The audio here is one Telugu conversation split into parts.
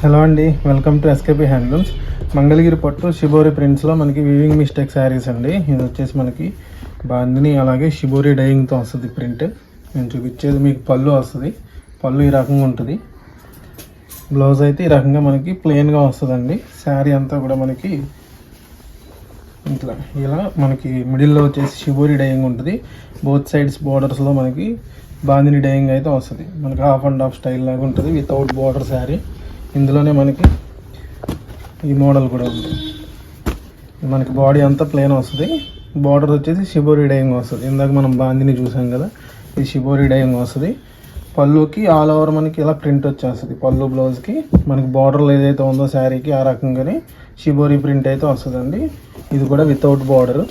హలో అండి, welcome to SKP handlooms. Mangalagiri పట్టు షిబోరి ప్రింట్స్లో మనకి వీవింగ్ మిస్టేక్ శారీస్ అండి. ఇది వచ్చేసి మనకి బాందిని అలాగే షిబోరి డైయింగ్తో వస్తుంది ప్రింట్. నేను చూపించేది మీకు పళ్ళు వస్తుంది. పళ్ళు ఈ రకంగా ఉంటుంది. బ్లౌజ్ అయితే ఈ రకంగా మనకి ప్లెయిన్గా వస్తుందండి. శారీ అంతా కూడా మనకి ఇలా మనకి మిడిల్లో వచ్చేసి షిబోరి డైయింగ్ ఉంటుంది. బోత్ సైడ్స్ బోర్డర్స్లో మనకి బాందిని డైయింగ్ అయితే వస్తుంది. మనకి హాఫ్ అండ్ హాఫ్ స్టైల్ లాగా ఉంటుంది వితౌట్ బోర్డర్ శారీ. ఇందులోనే మనకి ఈ మోడల్ కూడా ఉంది. మనకి బాడీ అంతా ప్లెయిన్ వస్తుంది. బార్డర్ వచ్చేసి షిబోరి డైయింగ్ వస్తుంది. ఇందాక మనం బాందిని చూసాం కదా, ఇది షిబోరి డైయింగ్ వస్తుంది. పళ్ళుకి ఆల్ ఓవర్ మనకి ఇలా ప్రింట్ వచ్చేస్తుంది. పళ్ళు బ్లౌజ్కి మనకి బార్డర్లో ఏదైతే ఉందో శారీకి ఆ రకంగానే షిబోరి ప్రింట్ అయితే వస్తుందండి. ఇది కూడా వితౌట్ బార్డర్.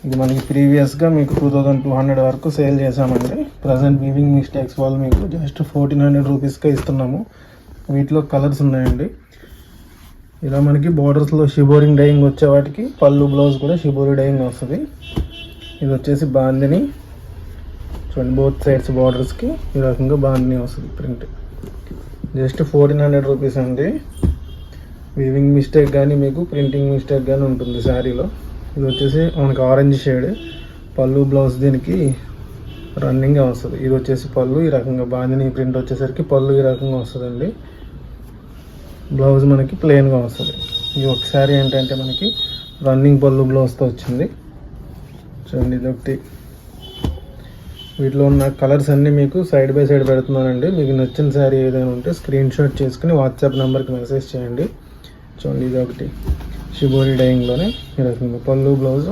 ఇది మనకి ప్రీవియస్గా మీకు 2200 వరకు సేల్ చేసామండి. ప్రజెంట్ వీవింగ్ మిస్టేక్స్ వాళ్ళు మీకు జస్ట్ 1400 రూపీస్కే ఇస్తున్నాము. వీటిలో కలర్స్ ఉన్నాయండి. ఇలా మనకి బార్డర్స్లో షిబోరింగ్ డైయింగ్ వచ్చే వాటికి పళ్ళు బ్లౌజ్ కూడా షిబోరి డైయింగ్ వస్తుంది. ఇది వచ్చేసి బాందిని చూడండి, బోత్ సైడ్స్ బార్డర్స్కి ఈ రకంగా బాందిని వస్తుంది ప్రింట్. జస్ట్ 1400 రూపీస్ అండి. వీవింగ్ మిస్టేక్ కానీ మీకు ప్రింటింగ్ మిస్టేక్ కానీ ఉంటుంది శారీలో. ఇది వచ్చేసి మనకి ఆరెంజ్ షేడ్. పళ్ళు బ్లౌజ్ దీనికి రన్నింగ్గా వస్తుంది. ఇది వచ్చేసి పళ్ళు ఈ రకంగా బాందిని ప్రింట్ వచ్చేసరికి పళ్ళు ఈ రకంగా వస్తుందండి. బ్లౌజ్ మనకి ప్లెయిన్గా వస్తుంది. ఈ ఒకసారి ఏంటంటే మనకి రన్నింగ్ పళ్ళు బ్లౌజ్తో వచ్చింది. చూడండి, ఇదొకటి. వీటిలో ఉన్న కలర్స్ అన్నీ మీకు సైడ్ బై సైడ్ పెడుతున్నానండి. మీకు నచ్చిన శారీ ఏదైనా ఉంటే స్క్రీన్ షాట్ చేసుకుని వాట్సాప్ నెంబర్కి మెసేజ్ చేయండి. చూడండి, ఇదొకటి షిబోరి డైయింగ్లోనే ఈ రకంగా పళ్ళు బ్లౌజ్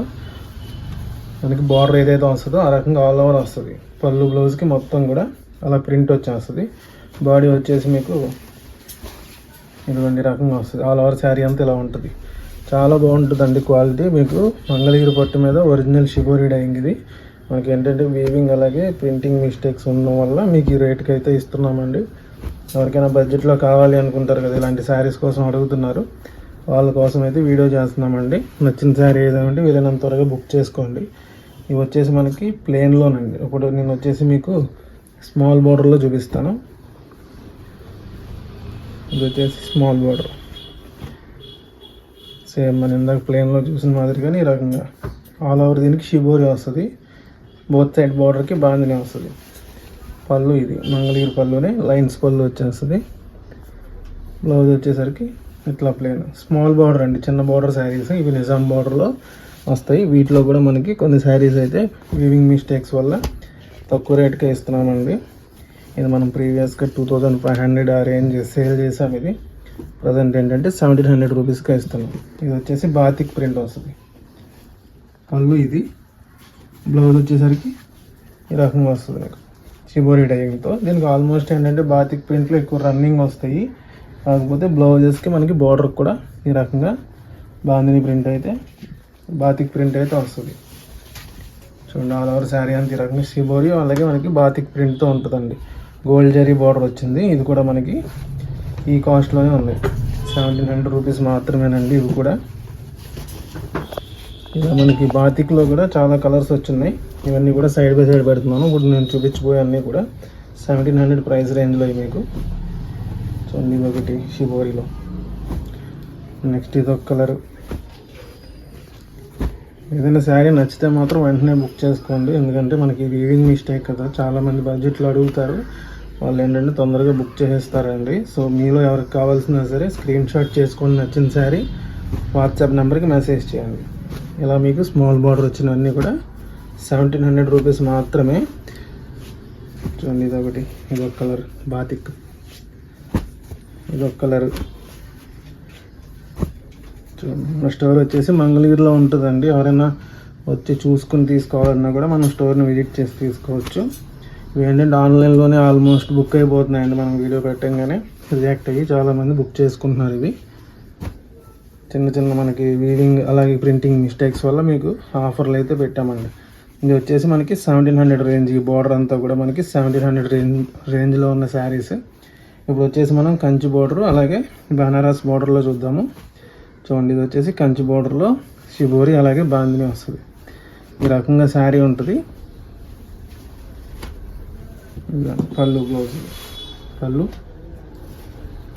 మనకి బార్డర్ ఏదైతే వస్తుందో ఆ రకంగా ఆల్ ఓవర్ వస్తుంది. పళ్ళు బ్లౌజ్కి మొత్తం కూడా అలా ప్రింట్ వచ్చేస్తుంది. బాడీ వచ్చేసి మీకు ఇటువంటి రకంగా వస్తుంది. ఆల్ ఓవర్ శారీ అంతా ఇలా ఉంటుంది. చాలా బాగుంటుందండి క్వాలిటీ. మీకు మంగళగిరి పట్టు మీద ఒరిజినల్ షిబోరి డైయింగ్. ఇది మనకి ఏంటంటే వీవింగ్ అలాగే ప్రింటింగ్ మిస్టేక్స్ ఉండడం వల్ల మీకు ఈ రేట్కి అయితే ఇస్తున్నామండి. ఎవరికైనా బడ్జెట్లో కావాలి అనుకుంటారు కదా, ఇలాంటి శారీస్ కోసం అడుగుతున్నారు, వాళ్ళ కోసం అయితే వీడియో చేస్తున్నామండి. నచ్చిన శారీ ఏదంటే వీలైనంత త్వరగా బుక్ చేసుకోండి. ఇవి వచ్చేసి మనకి ప్లెయిన్లోనండి. ఇప్పుడు నేను వచ్చేసి మీకు స్మాల్ బార్డర్లో చూపిస్తాను. ఇది వచ్చేసి స్మాల్ బార్డర్, సేమ్ మన ఇందాక ప్లెయిన్లో చూసిన మాదిరిగానే ఈ రకంగా ఆల్ ఓవర్ దీనికి షిబోరి వస్తుంది. బోత్ సైడ్ బార్డర్కి బాందిని వస్తుంది. పళ్ళు ఇది మంగళగిరి పళ్ళునే లైన్స్ పళ్ళు వచ్చేస్తుంది. బ్లౌజ్ వచ్చేసరికి ఇట్లా ప్లెయిన్ స్మాల్ బార్డర్ అండి. చిన్న బార్డర్ శారీస్ ఇవి నిజాం బార్డర్లో వస్తాయి. వీటిలో కూడా మనకి కొన్ని శారీస్ అయితే వీవింగ్ మిస్టేక్స్ వల్ల తక్కువ రేట్కే ఇస్తున్నామండి. ఇది మనం ప్రీవియస్గా 2500 ఆ రేంజ్ సేల్ చేసాం. ఇది ప్రజెంట్ ఏంటంటే 1700 రూపీస్గా ఇస్తున్నాం. ఇది వచ్చేసి బాతిక్ ప్రింట్ వస్తుంది. పళ్ళు ఇది, బ్లౌజ్ వచ్చేసరికి ఈ రకంగా వస్తుంది మీకు షిబోరి డైయింగ్తో. దీనికి ఆల్మోస్ట్ ఏంటంటే బాతిక్ ప్రింట్లో ఎక్కువ రన్నింగ్ వస్తాయి. కాకపోతే బ్లౌజెస్కి మనకి బార్డర్ కూడా ఈ రకంగా బాందిని ప్రింట్ అయితే బాతిక్ ప్రింట్ అయితే వస్తుంది. చూడండి, ఆల్ ఓవర్ శారీ అంత ఈ రకంగా షిబోరి అలాగే మనకి బాతిక్ ప్రింట్తో ఉంటుందండి. గోల్డ్ జరీ బార్డర్ వచ్చింది. ఇది కూడా మనకి ఈ కాస్ట్లోనే ఉంది. 1700 రూపీస్ మాత్రమేనండి. ఇవి కూడా ఇలా మనకి బాతిక్లో కూడా చాలా కలర్స్ వచ్చినాయి. ఇవన్నీ కూడా సైడ్ బై సైడ్ పెడుతున్నాను. ఇప్పుడు నేను చూపించిపోయే అన్నీ కూడా 1700 ప్రైస్ రేంజ్లో మీకు. చూడండి, ఇది ఒకటి షిబోరిలో. నెక్స్ట్ ఇదొక కలర్. ఏదైనా శారీ నచ్చితే మాత్రం వెంటనే బుక్ చేసుకోండి. ఎందుకంటే మనకి వీవింగ్ మిస్టేక్ కదా, చాలామంది బడ్జెట్లో అడుగుతారు. వాళ్ళు ఏంటంటే తొందరగా బుక్ చేసేస్తారండి. సో మీలో ఎవరికి కావాల్సినా సరే స్క్రీన్ షాట్ చేసుకొని నచ్చిన శారీ వాట్సాప్ నెంబర్కి మెసేజ్ చేయండి. ఇలా మీకు స్మాల్ బార్డర్ వచ్చినవన్నీ కూడా 1700 రూపీస్ మాత్రమే. చూడండి, ఇదొకటి. ఇదొక కలర్ బాతిక్. ఇదొక కలర్. చూడండి, మన స్టోర్ వచ్చేసి మంగళగిరిలో ఉంటుందండి. ఎవరైనా వచ్చి చూసుకుని తీసుకోవాలన్నా కూడా మనం స్టోర్ని విజిట్ చేసి తీసుకోవచ్చు. ఇవి ఏంటంటే ఆన్లైన్లోనే ఆల్మోస్ట్ బుక్ అయిపోతున్నాయండి. మనం వీడియో పెట్టంగానే రియాక్ట్ అయ్యి చాలామంది బుక్ చేసుకుంటున్నారు. ఇవి చిన్న చిన్న మనకి వీవింగ్ అలాగే ప్రింటింగ్ మిస్టేక్స్ వల్ల మీకు ఆఫర్లు అయితే పెట్టామండి. ఇది వచ్చేసి మనకి 1700 రేంజ్. ఈ బార్డర్ అంతా కూడా మనకి 1700 రేంజ్లో ఉన్న శారీస్. ఇప్పుడు వచ్చేసి మనం కంచి బార్డర్ అలాగే బనారస్ బార్డర్లో చూద్దాము. చూడండి, ఇది వచ్చేసి కంచి బార్డర్లో షిబోరి అలాగే బాందిని వస్తుంది. ఈ రకంగా శారీ ఉంటుంది. పళ్ళు బ్లౌజ్, పళ్ళు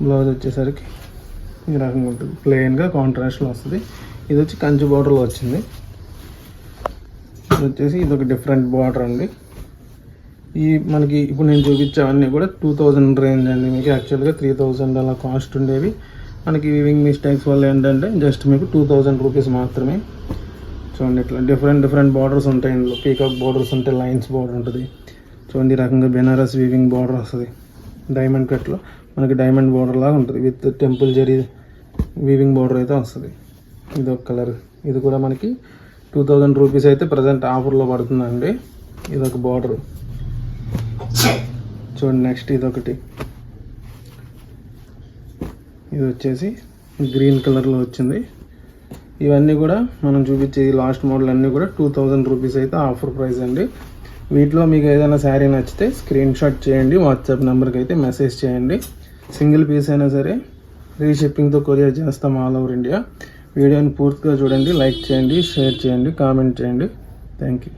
బ్లౌజ్ వచ్చేసరికి ఈ రకంగా ఉంటుంది, ప్లెయిన్గా కాంట్రాస్ట్లో వస్తుంది. ఇది వచ్చి కంచి బార్డర్లో వచ్చింది. ఇది వచ్చేసి ఇది ఒక డిఫరెంట్ బార్డర్ అండి. ఈ మనకి ఇప్పుడు నేను చూపించేవన్నీ కూడా 2000 రేంజ్ అండి. మీకు యాక్చువల్గా 3000 అలా కాస్ట్ ఉండేవి. మనకి వీవింగ్ మిస్టేక్స్ వల్ల ఏంటంటే జస్ట్ మీకు 2000 రూపీస్ మాత్రమే. చూడండి ఇట్లా డిఫరెంట్ బార్డర్స్ ఉంటాయి. ఇందులో పీకాక్ బార్డర్స్ ఉంటాయి, లైన్స్ బార్డర్ ఉంటుంది. చూడండి ఈ రకంగా బెనారస్ వీవింగ్ బార్డర్ వస్తుంది. డైమండ్ కట్లో మనకి డైమండ్ బార్డర్ లాగా ఉంటుంది with temple zari weaving border అయితే వస్తుంది. ఇది ఒక కలర్. ఇది కూడా మనకి 2000 రూపీస్ అయితే ప్రజెంట్ ఆఫర్లో పడుతుందండి. ఇది ఒక బార్డర్. చూడండి నెక్స్ట్ ఇదొకటి. ఇది వచ్చేసి గ్రీన్ కలర్లో వచ్చింది. ఇవన్నీ కూడా మనం చూపించే లాస్ట్ మోడల్ అన్నీ కూడా 2000 రూపీస్ అయితే ఆఫర్ ప్రైస్ అండి. వీటిలో మీకు ఏదైనా శారీ నచ్చితే స్క్రీన్ షాట్ చేయండి, వాట్సాప్ నెంబర్కి అయితే మెసేజ్ చేయండి. సింగిల్ పీస్ అయినా సరే ఫ్రీ షిప్పింగ్తో కొరియర్ చేస్తాం ఆల్ ఓవర్ ఇండియా. వీడియోని పూర్తిగా చూడండి, లైక్ చేయండి, షేర్ చేయండి, కామెంట్ చేయండి. Thank you.